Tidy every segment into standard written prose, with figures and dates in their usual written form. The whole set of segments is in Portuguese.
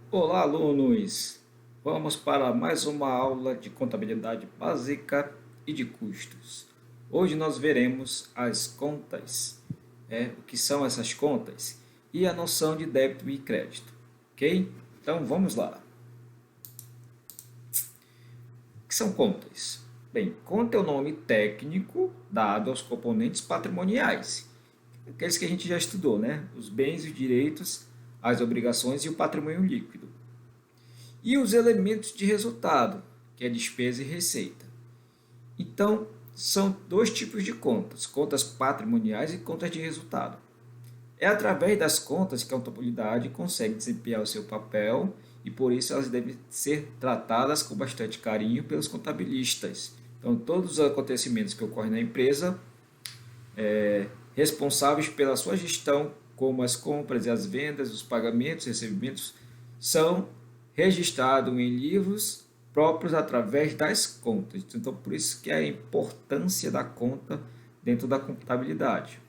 Olá, alunos! Vamos para mais uma aula de contabilidade básica e de custos. Hoje nós veremos as contas, o que são essas contas e a noção de débito e crédito, ok? Então vamos lá. O que são contas? Bem, conta é o nome técnico dado aos componentes patrimoniais, aqueles que a gente já estudou, né? Os bens e os direitos, as obrigações e o patrimônio líquido. E os elementos de resultado, que é despesa e receita. Então, são dois tipos de contas: contas patrimoniais e contas de resultado. É através das contas que a contabilidade consegue desempenhar o seu papel e por isso elas devem ser tratadas com bastante carinho pelos contabilistas. Então, todos os acontecimentos que ocorrem na empresa, responsáveis pela sua gestão, como as compras e as vendas, os pagamentos e recebimentos, são registrados em livros próprios através das contas. Então, por isso que é a importância da conta dentro da contabilidade.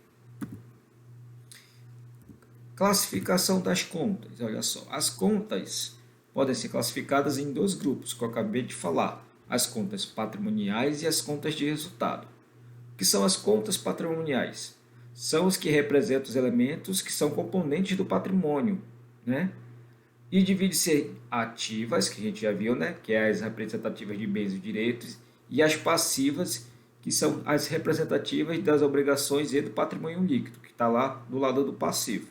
Classificação das contas. Olha só, as contas podem ser classificadas em dois grupos, que eu acabei de falar: as contas patrimoniais e as contas de resultado. O que são as contas patrimoniais? São os que representam os elementos que são componentes do patrimônio, né? E divide-se em ativas, que a gente já viu, né? Que é as representativas de bens e direitos, e as passivas, que são as representativas das obrigações e do patrimônio líquido, que está lá do lado do passivo.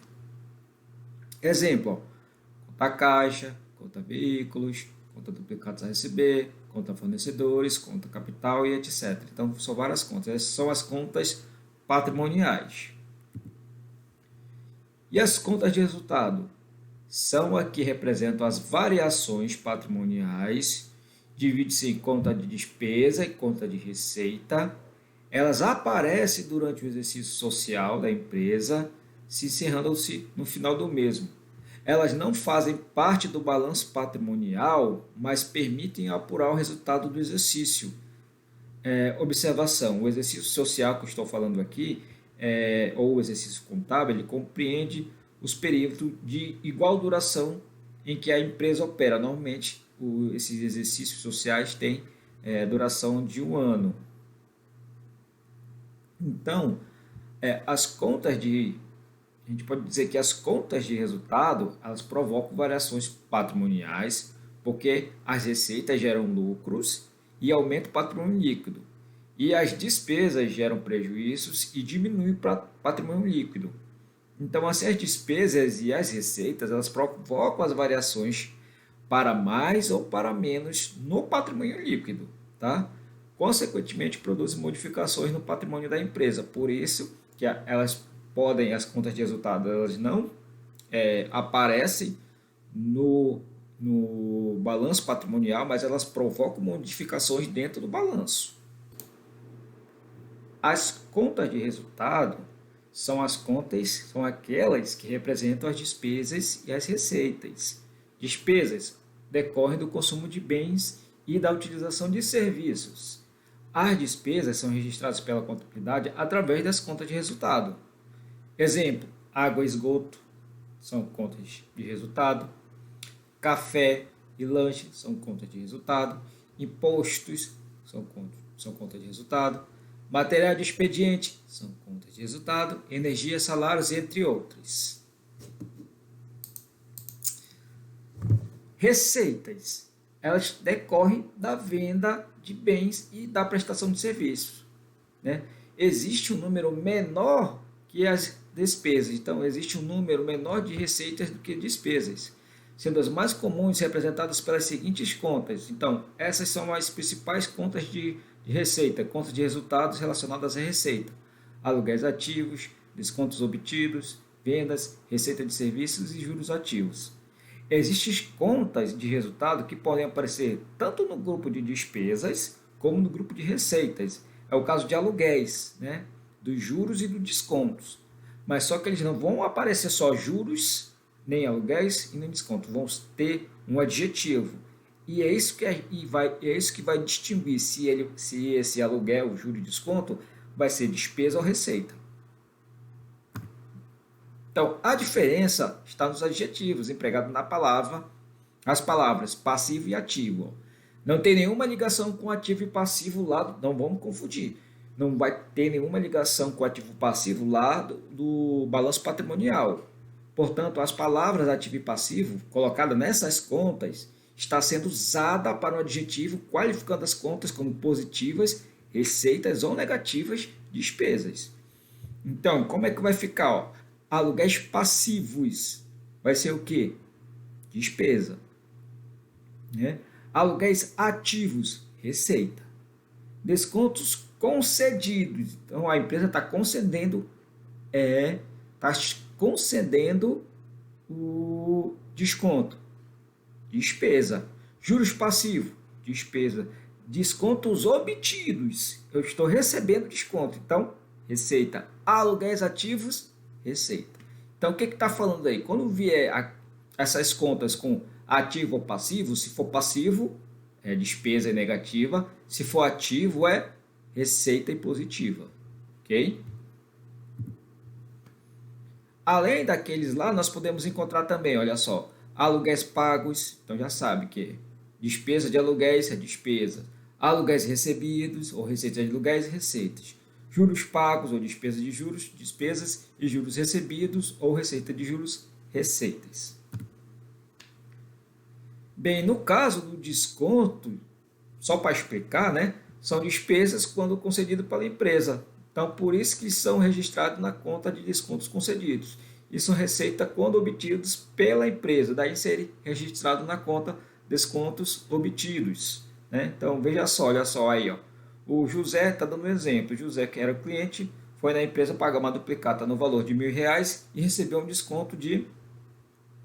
Exemplo, ó, conta caixa, conta veículos, conta duplicados a receber, conta fornecedores, conta capital e etc. Então, são várias contas. Essas são as contas patrimoniais. E as contas de resultado? São as que representam as variações patrimoniais, divide-se em conta de despesa e conta de receita. Elas aparecem durante o exercício social da empresa, se encerrando-se no final do mesmo. Elas não fazem parte do balanço patrimonial, mas permitem apurar o resultado do exercício. Observação: o exercício social que eu estou falando aqui, ou o exercício contábil, ele compreende os períodos de igual duração em que a empresa opera. Normalmente, esses exercícios sociais têm duração de um ano. Então, as contas de a gente pode dizer que as contas de resultado elas provocam variações patrimoniais, porque as receitas geram lucros e aumenta o patrimônio líquido. E as despesas geram prejuízos e diminuem o patrimônio líquido. Então, assim, as despesas e as receitas elas provocam as variações para mais ou para menos no patrimônio líquido, tá? Consequentemente, produzem modificações no patrimônio da empresa. Por isso que elas podem, as contas de resultado, elas não aparecem no balanço patrimonial, mas elas provocam modificações dentro do balanço. As contas de resultado são aquelas que representam as despesas e as receitas. Despesas decorrem do consumo de bens e da utilização de serviços. As despesas são registradas pela contabilidade através das contas de resultado. Exemplo: água e esgoto são contas de resultado, café e lanche são contas de resultado, impostos são contas de resultado, material de expediente são contas de resultado, energia, salários, entre outros. Receitas, elas decorrem da venda de bens e da prestação de serviços, né? Existe um número menor que as despesas, então existe um número menor de receitas do que despesas, sendo as mais comuns representadas pelas seguintes contas. Então, essas são as principais contas de receita: contas de resultados relacionadas à receita, aluguéis ativos, descontos obtidos, vendas, receita de serviços e juros ativos. Existem contas de resultado que podem aparecer tanto no grupo de despesas como no grupo de receitas. É o caso de aluguéis, né? Dos juros e dos descontos. Mas só que eles não vão aparecer só juros, nem aluguéis e nem desconto. Vão ter um adjetivo. E é isso que vai distinguir se esse aluguel, juro e desconto vai ser despesa ou receita. Então, a diferença está nos adjetivos empregados na palavra as palavras passivo e ativo. Não tem nenhuma ligação com ativo e passivo lá, não vamos confundir. Não vai ter nenhuma ligação com ativo e passivo lá do balanço patrimonial. Portanto, as palavras ativo e passivo colocadas nessas contas está sendo usada para um adjetivo qualificando as contas como positivas, receitas ou negativas, despesas. Então, como é que vai ficar? Ó? Aluguéis passivos vai ser o quê? Despesa. Né? Aluguéis ativos, receita. Descontos concedidos. Então, a empresa está concedendo o desconto. Despesa. Juros passivos, despesa. Descontos obtidos. Eu estou recebendo desconto. Então, receita. Aluguéis ativos, receita. Então, o que está falando aí? Quando vier essas contas com ativo ou passivo, se for passivo, é despesa negativa. Se for ativo, é receita e positiva. Ok? Além daqueles lá, nós podemos encontrar também, olha só, aluguéis pagos. Então, já sabe que despesa de aluguéis é despesa. Aluguéis recebidos, ou receita de aluguéis, receitas. Juros pagos, ou despesa de juros, despesas. E juros recebidos, ou receita de juros, receitas. Bem, no caso do desconto, só para explicar, né, são despesas quando concedido pela empresa. Então, por isso que são registrados na conta de descontos concedidos. Isso receita quando obtidos pela empresa, daí ser registrado na conta descontos obtidos. Né? Então, veja só, olha só aí. Ó. O José está dando um exemplo. O José, que era cliente, foi na empresa pagar uma duplicata no valor de R$ 1.000 e recebeu um desconto de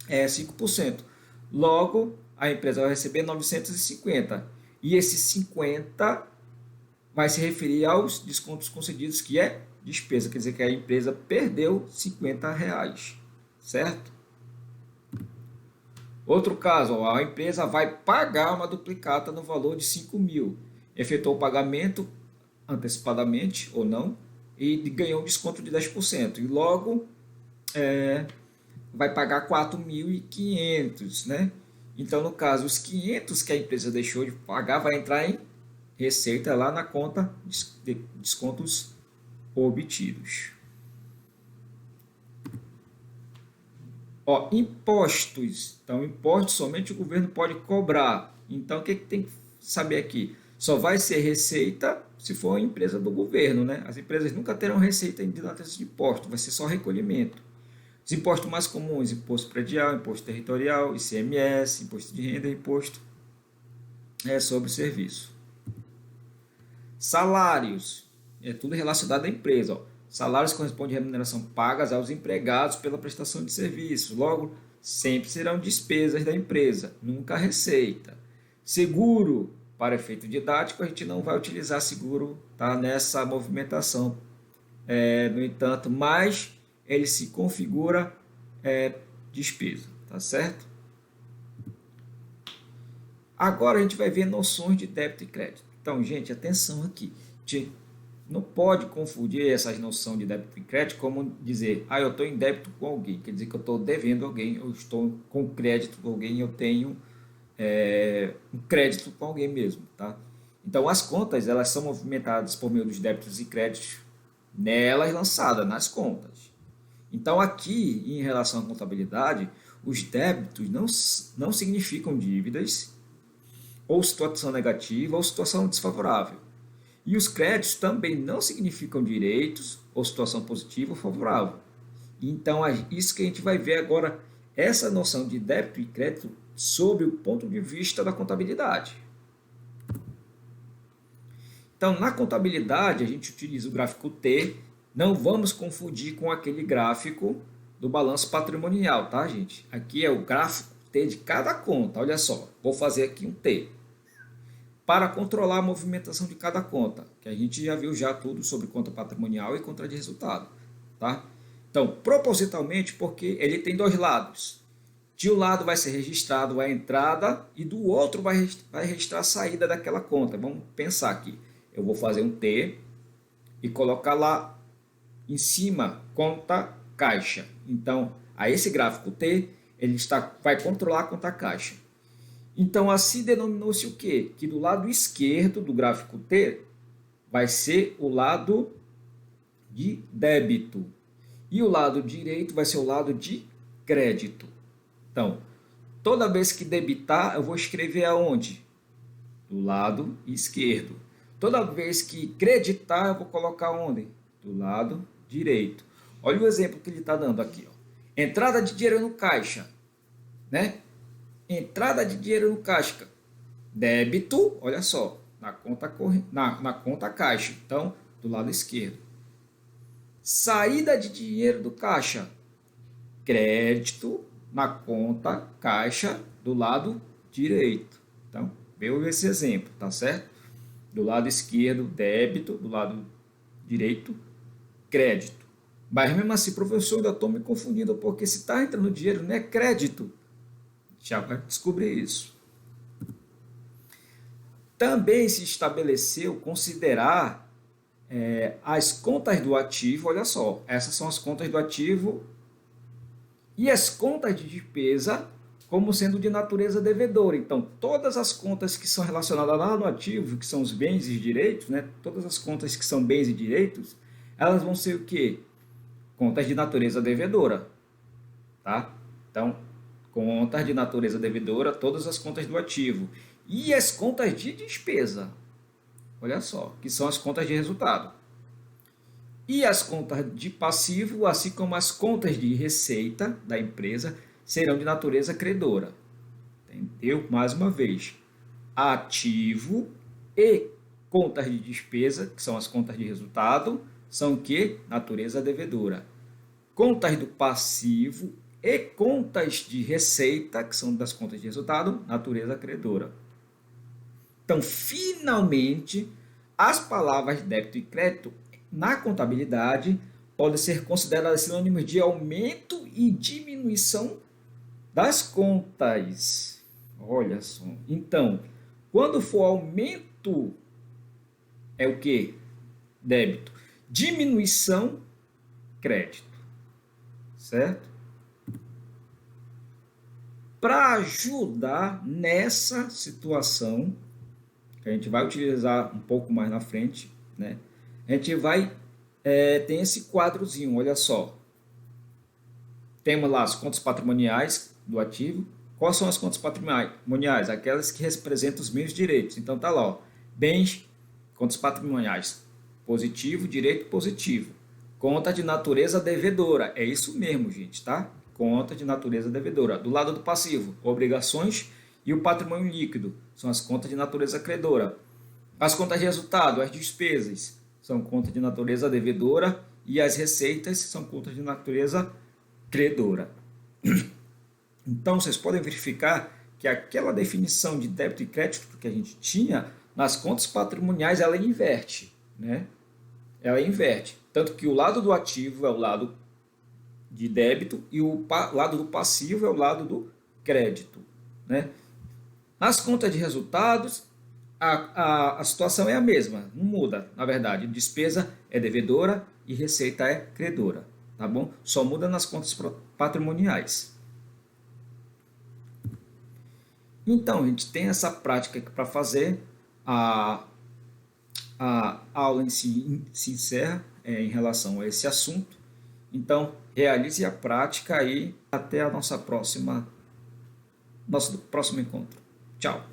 5%. Logo, a empresa vai receber 950. E esses 50 vai se referir aos descontos concedidos, que é despesa. Quer dizer que a empresa perdeu R$ 50. Certo? Outro caso, a empresa vai pagar uma duplicata no valor de 5.000. Efetuou o pagamento antecipadamente ou não e ganhou um desconto de 10%. E logo vai pagar 4.500, né? Então, no caso, os 500 que a empresa deixou de pagar vai entrar em receita lá na conta de descontos obtidos. Ó, impostos. Então, impostos somente o governo pode cobrar. Então, o que tem que saber aqui? Só vai ser receita se for a empresa do governo, né? As empresas nunca terão receita de notas de imposto, vai ser só recolhimento. Os impostos mais comuns, imposto predial, imposto territorial, ICMS, imposto de renda e imposto sobre serviço. Salários, é tudo relacionado à empresa. Ó. Salários correspondem à remuneração pagas aos empregados pela prestação de serviços. Logo, sempre serão despesas da empresa, nunca receita. Seguro, para efeito didático, a gente não vai utilizar seguro tá, nessa movimentação. No entanto, mas ele se configura despesa, tá certo? Agora a gente vai ver noções de débito e crédito. Então, gente, atenção aqui. A gente não pode confundir essas noções de débito e crédito como dizer, eu estou em débito com alguém, quer dizer que eu estou devendo alguém, eu estou com crédito com alguém, eu tenho um crédito com alguém mesmo, tá? Então, as contas, elas são movimentadas por meio dos débitos e créditos nelas lançadas, nas contas. Então, aqui, em relação à contabilidade, os débitos não significam dívidas, ou situação negativa, ou situação desfavorável. E os créditos também não significam direitos, ou situação positiva ou favorável. Então, isso que a gente vai ver agora, essa noção de débito e crédito sob o ponto de vista da contabilidade. Então, na contabilidade, a gente utiliza o gráfico T. Não vamos confundir com aquele gráfico do balanço patrimonial, tá, gente? Aqui é o gráfico T de cada conta. Olha só, vou fazer aqui um T. Para controlar a movimentação de cada conta, que a gente já viu tudo sobre conta patrimonial e conta de resultado, tá? Então, propositalmente, porque ele tem dois lados. De um lado vai ser registrado a entrada e do outro vai registrar a saída daquela conta. Vamos pensar aqui. Eu vou fazer um T e colocar lá em cima conta caixa. Então, a esse gráfico T, ele vai controlar a conta caixa. Então, assim denominou-se o quê? Que do lado esquerdo do gráfico T vai ser o lado de débito e o lado direito vai ser o lado de crédito. Então, toda vez que debitar, eu vou escrever aonde? Do lado esquerdo. Toda vez que creditar, eu vou colocar onde? Do lado direito. Olha o exemplo que ele está dando aqui. Ó. Entrada de dinheiro no caixa. Né? Entrada de dinheiro no caixa. Débito, olha só, na conta caixa. Então, do lado esquerdo. Saída de dinheiro do caixa. Crédito na conta caixa do lado direito. Então, veio esse exemplo, tá certo? Do lado esquerdo, débito, do lado direito, crédito. Mas mesmo assim, professor, eu ainda estou me confundindo, porque se está entrando dinheiro, não é crédito. Já vai descobrir isso. Também se estabeleceu considerar as contas do ativo, olha só, essas são as contas do ativo e as contas de despesa como sendo de natureza devedora. Então, todas as contas que são relacionadas lá no ativo, que são os bens e direitos, né? Todas as contas que são bens e direitos, elas vão ser o quê? Contas de natureza devedora, tá? Então, contas de natureza devedora, todas as contas do ativo. E as contas de despesa, olha só, que são as contas de resultado. E as contas de passivo, assim como as contas de receita da empresa, serão de natureza credora. Entendeu? Mais uma vez, ativo e contas de despesa, que são as contas de resultado, são que? Natureza devedora. Contas do passivo e contas de receita, que são das contas de resultado, natureza credora. Então, finalmente, as palavras débito e crédito na contabilidade podem ser consideradas sinônimos de aumento e diminuição das contas. Olha só. Então, quando for aumento, é o que? Débito. Diminuição, crédito. Certo? Para ajudar nessa situação, que a gente vai utilizar um pouco mais na frente, né? A gente vai tem esse quadrozinho, olha só. Temos lá as contas patrimoniais do ativo. Quais são as contas patrimoniais? Aquelas que representam os meus direitos. Então tá lá, ó, bens, contas patrimoniais, positivo, direito positivo. Conta de natureza devedora, é isso mesmo, gente, tá? Conta de natureza devedora. Do lado do passivo, obrigações e o patrimônio líquido, são as contas de natureza credora. As contas de resultado, as despesas, são contas de natureza devedora e as receitas são contas de natureza credora. Então, vocês podem verificar que aquela definição de débito e crédito que a gente tinha nas contas patrimoniais, ela inverte, né? Ela inverte. Tanto que o lado do ativo é o lado de débito e o lado do passivo é o lado do crédito, né? Nas contas de resultados, a situação é a mesma, não muda, na verdade. Despesa é devedora e receita é credora, tá bom? Só muda nas contas patrimoniais. Então, a gente tem essa prática aqui para fazer. A aula em si se encerra em relação a esse assunto. Então, realize a prática e até a nosso próximo encontro. Tchau!